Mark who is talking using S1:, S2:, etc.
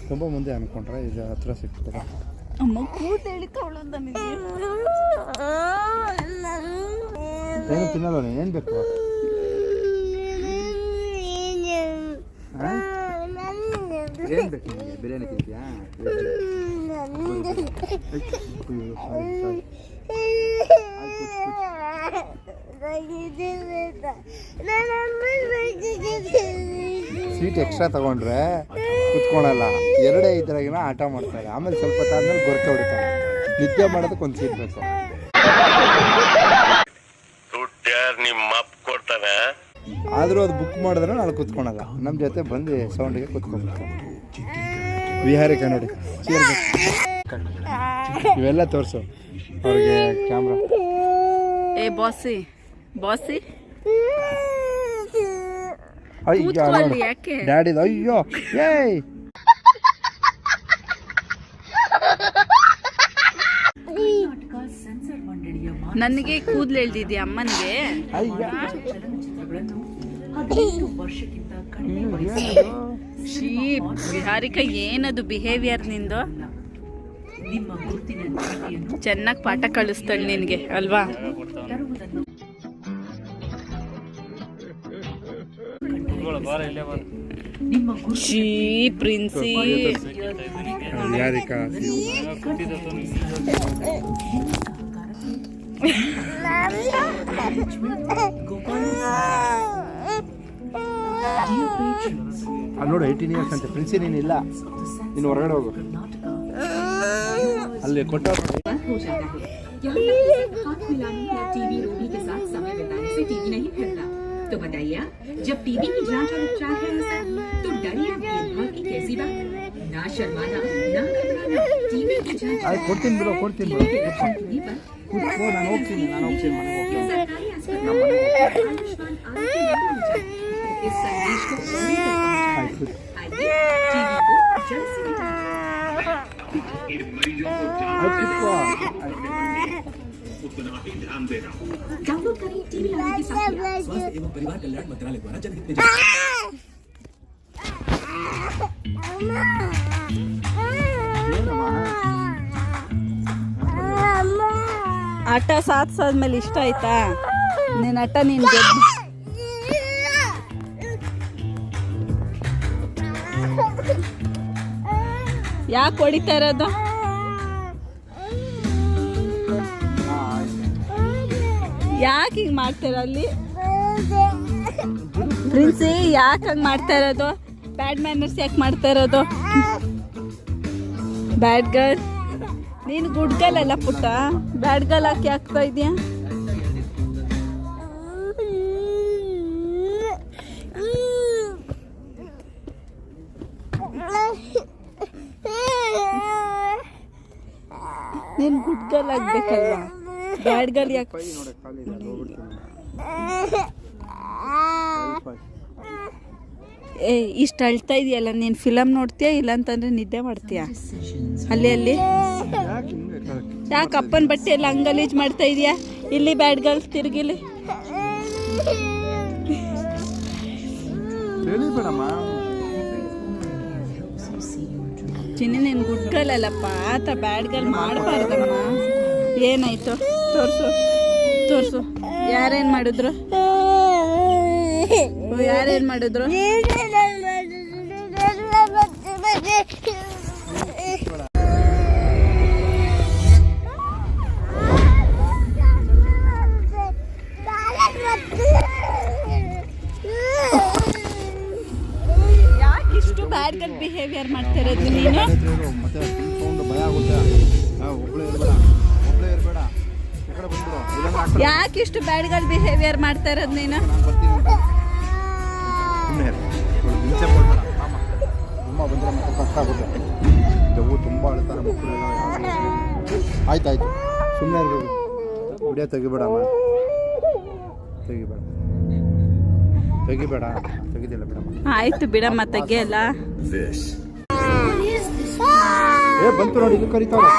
S1: ತುಂಬ ಮುಂದೆ ಅನ್ಕೊಂಡ್ರೆ ಇದು ಹತ್ರ ಸಿಗ್ತದೆ.
S2: ಅಮ್ಮ ಕೂತು ಎಳಿತಾವಳು ನನಗೆ.
S1: ಏನು ತಿನ್ನಲ್ಲ ನೀನು? ಏನು ಬೇಕು? ಏನು ಬೇಕು ನಿಮಗೆ? ಬಿರಿಯಾನಿ ತಿಂತೀಯಾ? ಸ್ವೀಟ್ ಎಕ್ಸ್ಟ್ರಾ ತಗೊಂಡ್ರೆ ಕುತ್ಕೊಳಲ್ಲ. ಎರಡೇ ಇದ್ರಾಗಿನ ಆಟ ಮಾಡ್ತಾರೆ. ಆಮೇಲೆ ಸ್ವಲ್ಪ ಹೊತ್ತಾದ್ಮೇಲೆ ಗೊರಕೆ ಹೊಡಿತಾರೆ. ನಿದ್ದೆ ಮಾಡೋದಕ್ಕೆ ಒಂದು ಸೀಟ್ ಬೇಕು. ಆದರೂ ಅದು ಬುಕ್ ಮಾಡಿದ್ರೆ ನಾನು ಕುತ್ಕೊಳಲ್ಲ. ನಮ್ಮ ಜೊತೆ ಬಂದು ಸೌಂಡಿಗೆ ಕುತ್ಕೊಬೇಕು. ವಿಹಾರಿಕ ನೋಡಿ, ಇವೆಲ್ಲ ತೋರಿಸು ಅವ್ರಿಗೆ ಕ್ಯಾಮ್ರಾ.
S2: ಏ ಬಾಸಿ ಬಾಸಿ
S1: ಡ್ಯಾಡಿದು. ಅಯ್ಯೋ ಏಯ್
S2: ನನಗೆ ಕೂದಲು ಎಳ್ದಿದ್ಯಾ ಅಮ್ಮನಿಗೆ? ಶೀ ವಿಹಾರಿಕ, ಏನದು ಬಿಹೇವಿಯರ್ ನಿಂದು? ಚೆನ್ನಾಗಿ ಪಾಠ ಕಳಿಸ್ತಾಳೆ ನಿನಗೆ ಅಲ್ವಾ? ಶೀ ಪ್ರಿನ್ಸಿ
S1: ವಿಹಾರಿಕಾ ಅಲ್ಲಿ ನೋಡು 18 ಇಯರ್ಸ್ ಅಂತೆ. ಪ್ರಿನ್ಸಿ ನೀನಿಲ್ಲ, ನೀನು ಹೊರಗಡೆ ಹೋಗು. ಅಲ್ಲಿ ಕೊಟ್ಟ
S3: तो बताइए, जब टीवी की जांच और उपचार है ऐसा, तो डरिए भेदभाव की कैसी बात? ना शर्माना, ना घबराना। टीवी की जांच
S1: ಕೊಡ್ತೀನಿ ಬಿಡು.
S3: सरकारी अस्पताल में आयुष्मान आरोग्य इस संदेश को पूरी तक पहुंचाएं। आइए टीवी को जल्द से इन मरीजों को डाउनलोड करें टीवी लाइन के साथ स्वास्थ्य एवं परिवार कल्याण मंत्रालय द्वारा जनहित में जारी।
S2: ಆಟ ಸಾಧ್ಸಾದ್ಮೇಲೆ ಇಷ್ಟ ಆಯ್ತಾ ನಿನ್ನ ಆಟ? ನೀನು ಯಾಕೆ ಹೊಡಿತಾ ಇರೋದು? ಯಾಕೆ ಹಿಂಗೆ ಮಾಡ್ತಾರ ಅಲ್ಲಿ? ಪ್ರಿನ್ಸಿ ಯಾಕೆ ಹಂಗೆ ಮಾಡ್ತಾ ಇರೋದು? ಬ್ಯಾಡ್ ಮ್ಯಾನರ್ಸ್ ಯಾಕೆ ಮಾಡ್ತಾ ಇರೋದು? Bad girl. ನೀನು ಗುಡ್ ಗರ್ಲ್ ಅಲ್ಲ ಪುಟ್ಟ, ಬ್ಯಾಡ್ ಗರ್ಲ್ ಯಾಕೆ ಆಗ್ತಾ ಇದೆಯಾ? ನೀನು ಗುಡ್ ಗರ್ಲ್ ಆಗ್ಬೇಕಲ್ವಾ? ಬ್ಯಾಡ್ ಗರ್ಲ್ ಯಾಕೆ? ಏ ಇಷ್ಟು ಅಳ್ತಾ ಇದೆಯಲ್ಲ, ನೀನು ಫಿಲಮ್ ನೋಡ್ತೀಯಾ ಇಲ್ಲ ಅಂತಂದ್ರೆ ನಿದ್ದೆ ಮಾಡ್ತೀಯಾ? ಅಲ್ಲಿ ಯಾಕೆ ಅಪ್ಪನ ಬಟ್ಟೆ ಎಲ್ಲ ಹಂಗಲೀಜ್ ಮಾಡ್ತಾ ಇದೆಯಾ? ಇಲ್ಲಿ ಬ್ಯಾಡ್ ಗರ್ಲ್ ತಿರುಗಿಲಿ. ಚಿನ್ನಿ ನೀನು ಗುಡ್ ಗರ್ಲ್ ಅಲ್ಲಪ್ಪ, ಆತ ಬ್ಯಾಡ್ ಗರ್ಲ್ ಮಾಡಬಾರ್ದಮ್ಮ. ಏನಾಯ್ತು? ತೋರ್ಸು. ಯಾರೇನು ಮಾಡಿದ್ರು? ಯಾರೇನು ಮಾಡಿದ್ರು? ಯಾಕಿಷ್ಟು ಬ್ಯಾಡ್ ಗರ್ಲ್ ಬಿಹೇವಿಯರ್ ಮಾಡ್ತಾ ಇರೋದು ನೀನು? ಯಾಕಿಷ್ಟು ಬ್ಯಾಡ್ ಗರ್ಲ್ ಬಿಹೇವಿಯರ್ ಮಾಡ್ತಾ ಇರೋದು ನೀನು?
S1: ತುಂಬ ಅಳ್ತಾರೆ ಮಕ್ಕಳೆಲ್ಲ. ಆಯ್ತಾಯ್ತು, ಸುಮ್ಮನೆ ಇರ್ಬೇಕು. ವಿಡಿಯೋ ತೆಗಿಬೇಡಮ್ಮ, ತೆಗಿದಿಲ್ಲ ಬಿಡಮ್ಮ.
S2: ಆಯ್ತು ಬಿಡಮ್ಮ, ತೆಗಿಯಲ್ಲ.
S1: ಬಂತು ನೋಡಿ, ಇದು ಕರಿತಾವೆ.